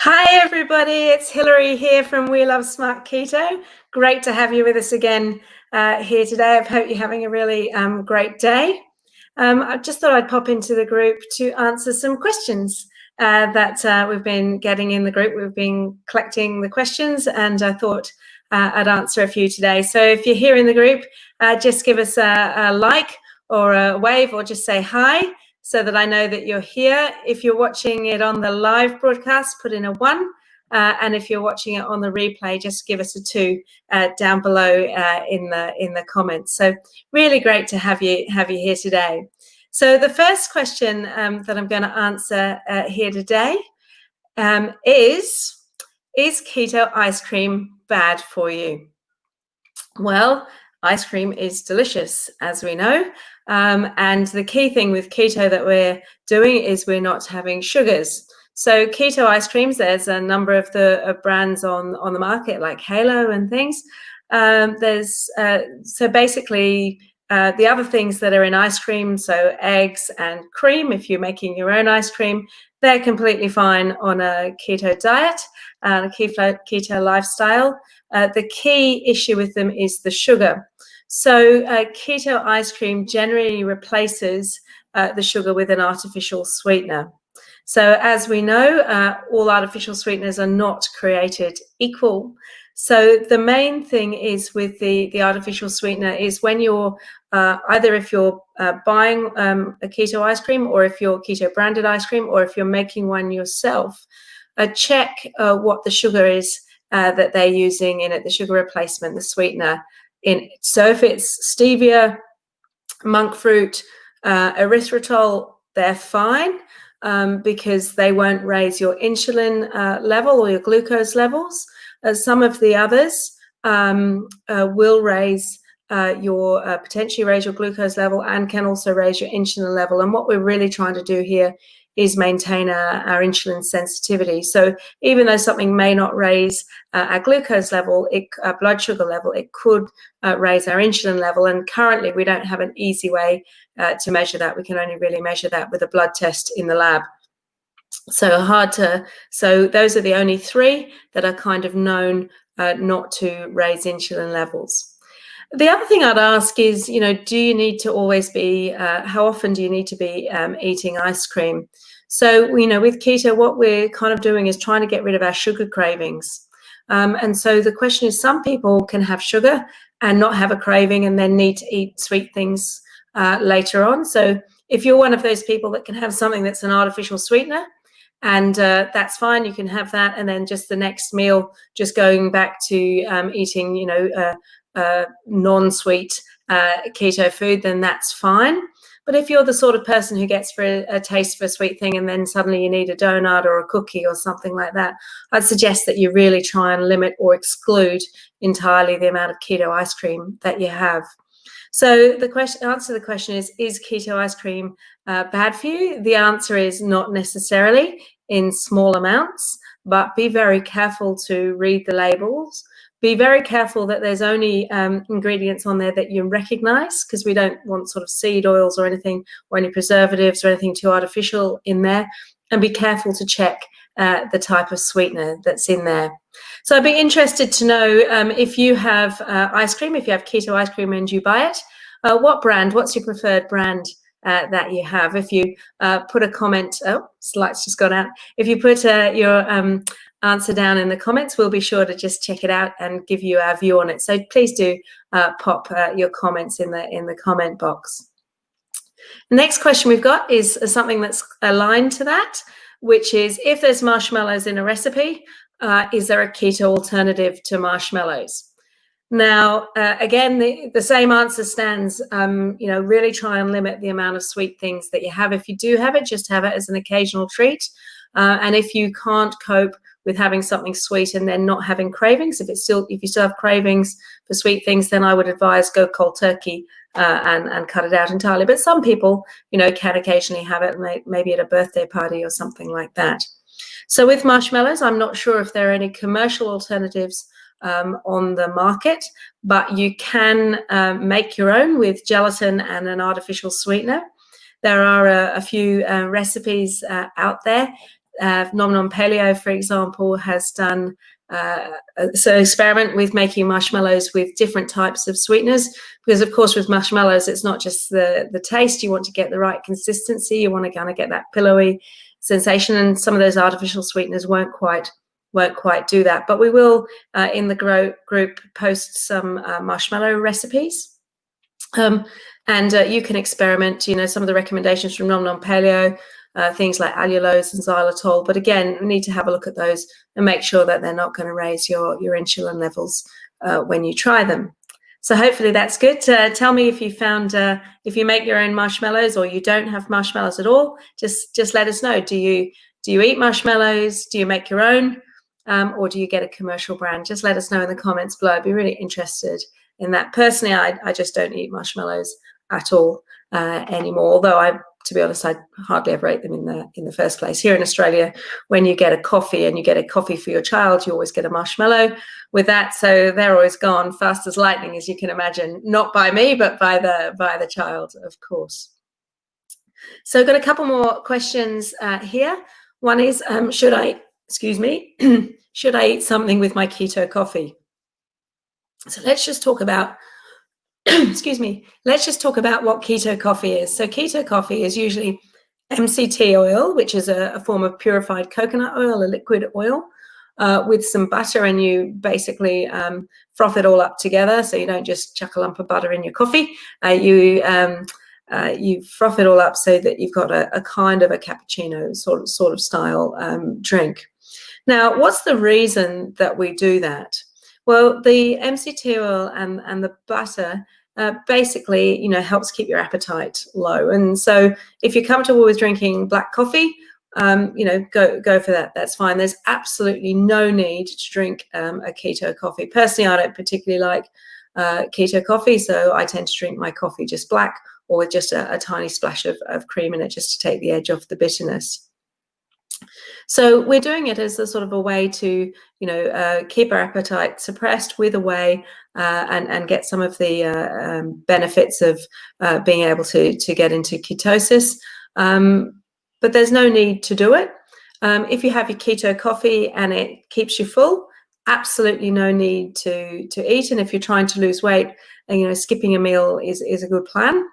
Hi everybody, it's Hilary here from We Love Smart Keto. Great to have you with us again here today. I hope you're having a really great day. I just thought I'd pop into the group to answer some questions that we've been getting in the group. We've been collecting the questions and I thought I'd answer a few today. So if you're here in the group, just give us a like or a wave or just say hi, so that I know that you're here. If you're watching it on the live broadcast, put in a 1. And if you're watching it on the replay, just give us a 2 down below in the comments. So really great to have you here today. So the first question that I'm going to answer here today is keto ice cream bad for you? Well, ice cream is delicious, as we know. And the key thing with keto that we're doing is we're not having sugars. So keto ice creams, there's a number of the brands on the market, like Halo and things. So basically the other things that are in ice cream, so eggs and cream, if you're making your own ice cream, they're completely fine on a keto diet, a keto lifestyle. The key issue with them is the sugar. So keto ice cream generally replaces the sugar with an artificial sweetener. So as we know, all artificial sweeteners are not created equal. So the main thing is with the artificial sweetener is when you're either if you're buying a keto ice cream, or if you're keto branded ice cream, or if you're making one yourself, check what the sugar is that they're using in it, the sugar replacement, the sweetener in it. So if it's stevia, monk fruit, erythritol, they're fine because they won't raise your insulin level or your glucose levels. Some of the others will raise potentially raise your glucose level and can also raise your insulin level. And what we're really trying to do here is maintain our insulin sensitivity. So even though something may not raise our glucose level, our blood sugar level, it could raise our insulin level. And currently we don't have an easy way to measure that. We can only really measure that with a blood test in the lab. So those are the only 3 that are kind of known not to raise insulin levels. The other thing I'd ask is, do you need to always be, how often do you need to be eating ice cream? So, with keto, what we're kind of doing is trying to get rid of our sugar cravings. And so the question is, some people can have sugar and not have a craving and then need to eat sweet things later on. So if you're one of those people that can have something that's an artificial sweetener, and that's fine, you can have that, and then just the next meal, just going back to eating, non-sweet keto food, then that's fine. But if you're the sort of person who gets for a taste for a sweet thing and then suddenly you need a donut or a cookie or something like that, I'd suggest that you really try and limit or exclude entirely the amount of keto ice cream that you have. So the answer to the question is keto ice cream bad for you? The answer is not necessarily, in small amounts, but be very careful to read the labels. Be very careful that there's only ingredients on there that you recognize, because we don't want sort of seed oils or anything, or any preservatives or anything too artificial in there. And be careful to check the type of sweetener that's in there. So I'd be interested to know if you have ice cream, if you have keto ice cream and you buy it, what brand, what's your preferred brand that you have? If you put a comment, slide's just gone out. If you put your answer down in the comments, we'll be sure to just check it out and give you our view on it. So please do pop your comments in the comment box. The next question we've got is something that's aligned to that, which is, if there's marshmallows in a recipe, is there a keto alternative to marshmallows? Now, again, the same answer stands. Really try and limit the amount of sweet things that you have. If you do have it, just have it as an occasional treat. And if you can't cope with having something sweet and then not having cravings, if you still have cravings for sweet things, then I would advise go cold turkey and cut it out entirely. But some people, can occasionally have it, maybe at a birthday party or something like that. So with marshmallows, I'm not sure if there are any commercial alternatives on the market, but you can make your own with gelatin and an artificial sweetener. There are a few recipes out there. Nom Nom Paleo, for example, has done an experiment with making marshmallows with different types of sweeteners, because of course with marshmallows it's not just the taste, you want to get the right consistency, you want to kind of get that pillowy sensation, and some of those artificial sweeteners won't quite do that. But we will in the group post some marshmallow recipes. And you can experiment, some of the recommendations from Nom Nom Paleo, things like allulose and xylitol. But again, we need to have a look at those and make sure that they're not going to raise your insulin levels when you try them. So hopefully that's good. Tell me if you found, if you make your own marshmallows or you don't have marshmallows at all, just let us know. Do you eat marshmallows? Do you make your own? Or do you get a commercial brand? Just let us know in the comments below. I'd be really interested in that. Personally, I just don't eat marshmallows at all anymore. Although to be honest, I hardly ever ate them in the first place. Here in Australia, when you get a coffee and you get a coffee for your child, you always get a marshmallow with that. So they're always gone fast as lightning, as you can imagine. Not by me, but by the child, of course. So I've got a couple more questions here. One is, should I eat something with my keto coffee? So let's just talk about, let's just talk about what keto coffee is. So keto coffee is usually MCT oil, which is a form of purified coconut oil, a liquid oil, with some butter, and you basically froth it all up together. So you don't just chuck a lump of butter in your coffee. You froth it all up so that you've got a kind of a cappuccino sort of style drink. Now, what's the reason that we do that? Well, the MCT oil and the butter basically, helps keep your appetite low. And so if you're comfortable with drinking black coffee, go for that. That's fine. There's absolutely no need to drink a keto coffee. Personally, I don't particularly like keto coffee, so I tend to drink my coffee just black or with just a tiny splash of cream in it, just to take the edge off the bitterness. So we're doing it as a sort of a way to, keep our appetite suppressed with a way and get some of the benefits of being able to get into ketosis. But there's no need to do it. If you have your keto coffee and it keeps you full, absolutely no need to eat. And if you're trying to lose weight, skipping a meal is a good plan.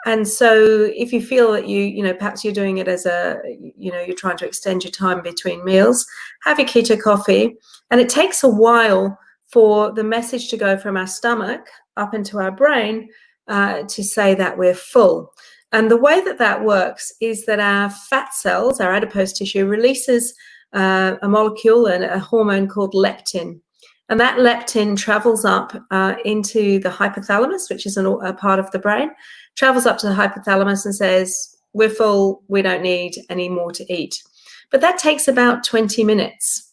And so if you feel that perhaps you're doing it as you're trying to extend your time between meals, have your keto coffee. And it takes a while for the message to go from our stomach up into our brain to say that we're full. And the way that works is that our fat cells, our adipose tissue, releases a molecule and a hormone called leptin. And that leptin travels up into the hypothalamus, which is a part of the brain, travels up to the hypothalamus and says, we're full, we don't need any more to eat. But that takes about 20 minutes.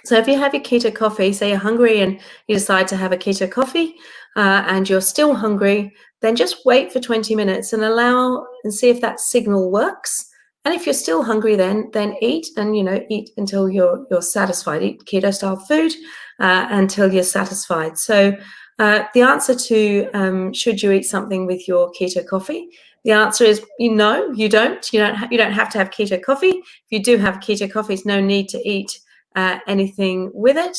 So if you have your keto coffee, say you're hungry and you decide to have a keto coffee and you're still hungry, then just wait for 20 minutes and see if that signal works. And if you're still hungry, then eat, and eat until you're satisfied. Eat keto style food until you're satisfied. So the answer to should you eat something with your keto coffee? The answer is no, you don't. You don't have to have keto coffee. If you do have keto coffee, there's no need to eat anything with it.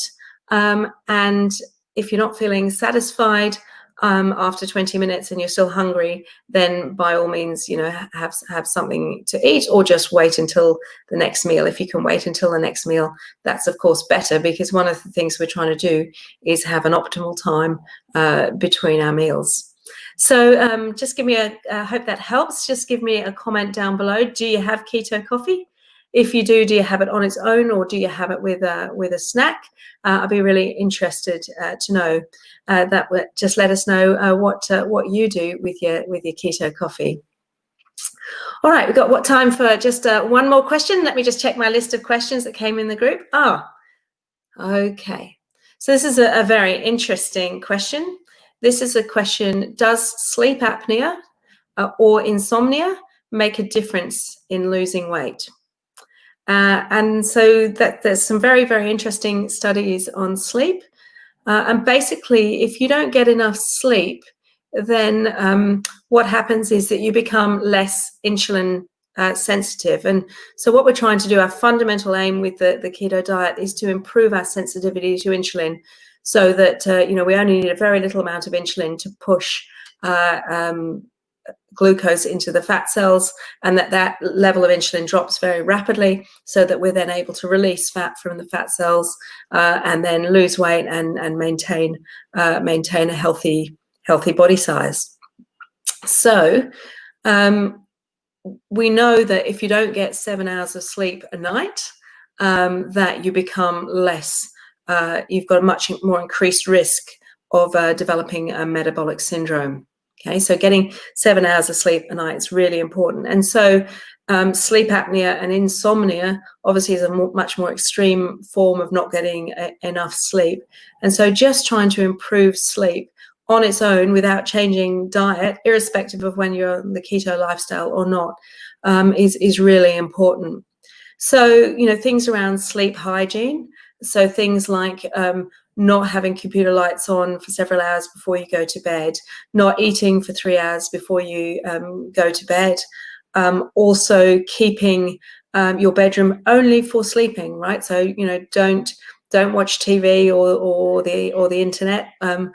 And if you're not feeling satisfied after 20 minutes and you're still hungry, then by all means, have something to eat, or just wait until the next meal. If you can wait until the next meal, that's of course better, because one of the things we're trying to do is have an optimal time between our meals. So just give me I hope that helps. Just give me a comment down below. Do you have keto coffee? If you do you have it on its own, or do you have it with a snack? I'd be really interested to know that. Just let us know what you do with your keto coffee. All right, we've got what time for just one more question. Let me just check my list of questions that came in the group. Okay. So this is a very interesting question. This is a question: does sleep apnea or insomnia make a difference in losing weight? And so there's some very, very interesting studies on sleep. And basically, if you don't get enough sleep, then what happens is that you become less insulin sensitive. And so what we're trying to do, our fundamental aim with the keto diet, is to improve our sensitivity to insulin, so that we only need a very little amount of insulin to push glucose into the fat cells, and that level of insulin drops very rapidly, so that we're then able to release fat from the fat cells and then lose weight and maintain a healthy body size. So we know that if you don't get 7 hours of sleep a night, that you become less, you've got a much more increased risk of developing a metabolic syndrome. Okay, so getting 7 hours of sleep a night is really important. And so sleep apnea and insomnia obviously is a much more extreme form of not getting enough sleep. And so just trying to improve sleep on its own without changing diet, irrespective of when you're on the keto lifestyle or not, is really important. So, things around sleep hygiene. So things like not having computer lights on for several hours before you go to bed, not eating for 3 hours before you go to bed. Also keeping your bedroom only for sleeping, right? So, don't watch TV or the internet, or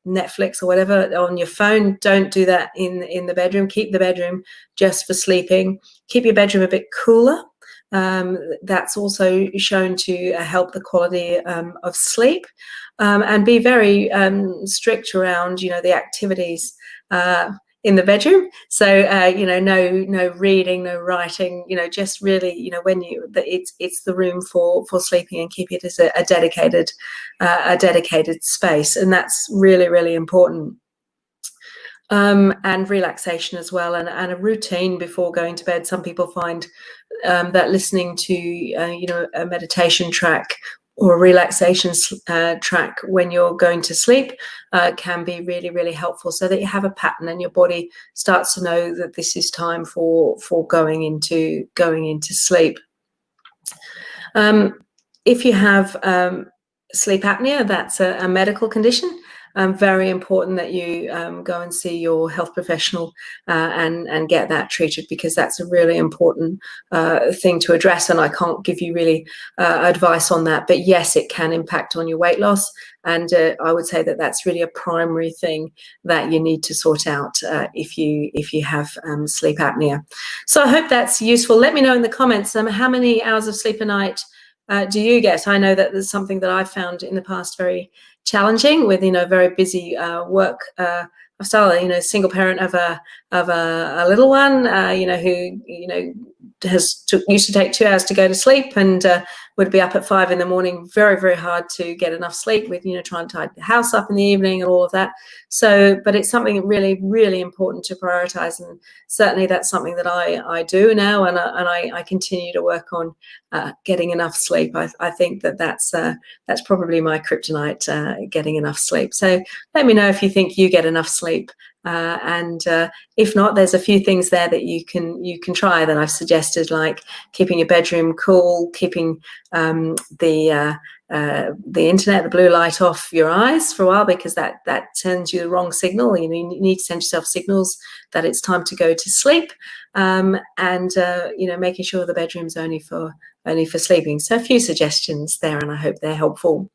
Netflix or whatever on your phone. Don't do that in the bedroom. Keep the bedroom just for sleeping. Keep your bedroom a bit cooler. That's also shown to help the quality of sleep, and be very strict around the activities in the bedroom. So no reading, no writing, just really when it's the room for sleeping, and keep it as a dedicated space. And that's really, really important. And relaxation as well, and a routine before going to bed. Some people find that listening to a meditation track or a relaxation track when you're going to sleep can be really, really helpful, so that you have a pattern and your body starts to know that this is time for going into sleep. If you have sleep apnea, that's a medical condition. Very important that you go and see your health professional and get that treated, because that's a really important thing to address. And I can't give you really advice on that, but yes, it can impact on your weight loss. And I would say that that's really a primary thing that you need to sort out if you have sleep apnea. So I hope that's useful. Let me know in the comments how many hours of sleep a night do you get? I know that there's something that I've found in the past very challenging with very busy work lifestyle. Single parent of a little one, who used to take 2 hours to go to sleep, and would be up at 5 in the morning. Very, very hard to get enough sleep with trying to tidy the house up in the evening and all of that. So, but it's something really, really important to prioritize, and certainly that's something that I do now, and I continue to work on getting enough sleep. I think that's probably my kryptonite, getting enough sleep. So let me know if you think you get enough sleep. And if not, there's a few things there that you can try that I've suggested, like keeping your bedroom cool, keeping the internet, the blue light off your eyes for a while, because that sends you the wrong signal. You need to send yourself signals that it's time to go to sleep, and making sure the bedroom's only for sleeping. So a few suggestions there, and I hope they're helpful.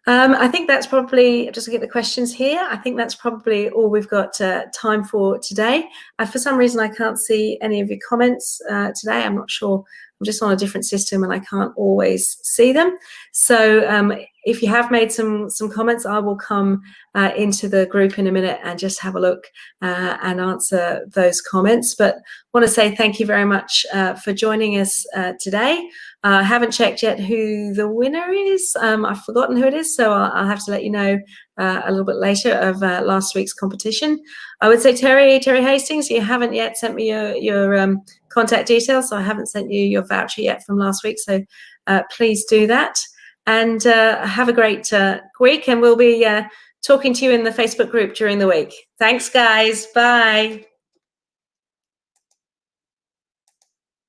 I think that's probably, just looking at the questions here, I think that's probably all we've got time for today. For some reason, I can't see any of your comments today. I'm not sure. I'm just on a different system and I can't always see them. So if you have made some comments, I will come into the group in a minute and just have a look and answer those comments. But I want to say thank you very much for joining us today. I haven't checked yet who the winner is. I've forgotten who it is, so I'll have to let you know a little bit later of last week's competition. I would say Terry Hastings, you haven't yet sent me your contact details, so I haven't sent you your voucher yet from last week, so please do that. And have a great week, and we'll be talking to you in the Facebook group during the week. Thanks, guys. Bye.